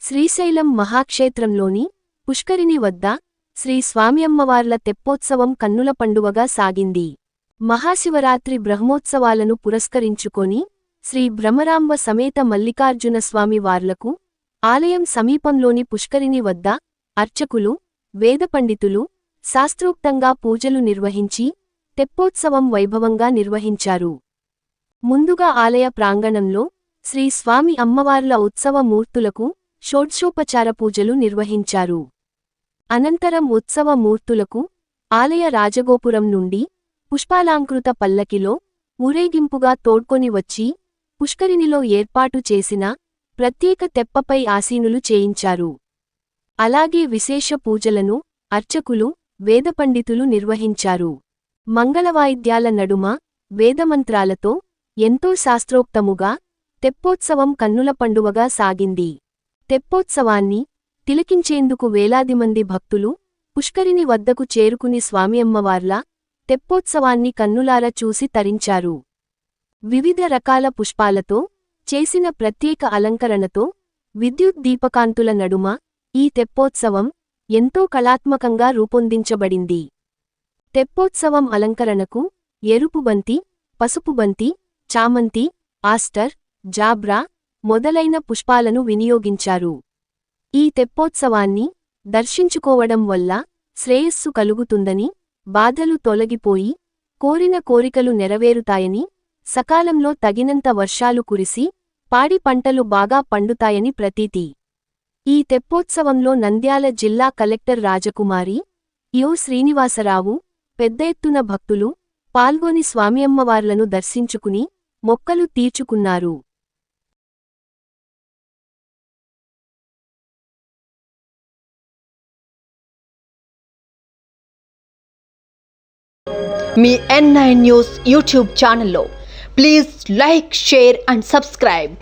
శ్రీశైలం మహాక్షేత్రంలోని పుష్కరిణి వద్ద శ్రీ స్వామియమ్మవార్ల తెప్పోత్సవం కన్నుల పండువగా సాగింది. మహాశివరాత్రి బ్రహ్మోత్సవాలను పురస్కరించుకొని శ్రీ భ్రమరాంబ సమేత మల్లికార్జున స్వామి వార్లకు ఆలయం సమీపంలోని పుష్కరిణి వద్ద అర్చకులు, వేదపండితులు శాస్త్రోక్తంగా పూజలు నిర్వహించి తెప్పోత్సవం వైభవంగా నిర్వహించారు. ముందుగా ఆలయ ప్రాంగణంలో శ్రీ స్వామి అమ్మవార్ల ఉత్సవ మూర్తులకు షోడ్షోపచార పూజలు నిర్వహించారు. అనంతరం ఉత్సవ మూర్తులకు ఆలయ రాజగోపురం నుండి పుష్పాలంకృత పల్లకిలో ఊరేగింపుగా తోడ్కొని వచ్చి పుష్కరిణిలో ఏర్పాటు చేసిన ప్రత్యేక తెప్పపై ఆసీనులు చేయించారు. అలాగే విశేష పూజలను అర్చకులు, వేదపండితులు నిర్వహించారు. మంగళవాయిద్యాల నడుమ వేదమంత్రాలతో ఎంతో శాస్త్రోక్తముగా తెప్పోత్సవం కన్నుల పండువగా సాగింది. తెప్పోత్సవాన్ని తిలకించేందుకు వేలాదిమంది భక్తులు పుష్కరిణి వద్దకు చేరుకుని స్వామియమ్మవార్ల తెప్పోత్సవాన్ని కన్నులారా చూసి తరించారు. వివిధ రకాల పుష్పాలతో చేసిన ప్రత్యేక అలంకరణతో విద్యుత్ దీపకాంతుల నడుమ ఈ తెప్పోత్సవం ఎంతో కళాత్మకంగా రూపొందించబడింది. తెప్పోత్సవం అలంకరణకు ఎరుపు బంతి, పసుపు బంతి, చామంతి, ఆస్టర్, జాబ్రా మొదలైన పుష్పాలను వినియోగించారు. ఈ తెప్పోత్సవాన్ని దర్శించుకోవడం వల్ల శ్రేయస్సు కలుగుతుందని, బాధలు తొలగిపోయి కోరిన కోరికలు నెరవేరుతాయని, సకాలంలో తగినంత వర్షాలు కురిసి పాడి పంటలు బాగా పండుతాయని ప్రతీతి. ఈ తెప్పోత్సవంలో నంద్యాల జిల్లా కలెక్టర్ రాజకుమారి యో శ్రీనివాసరావు పెద్ద ఎత్తున భక్తులు పాల్గొని స్వామియమ్మవార్లను దర్శించుకుని మొక్కలు తీర్చుకున్నారు. మీ N9 న్యూస్ యూట్యూబ్ ఛానల్లో please like, share and subscribe.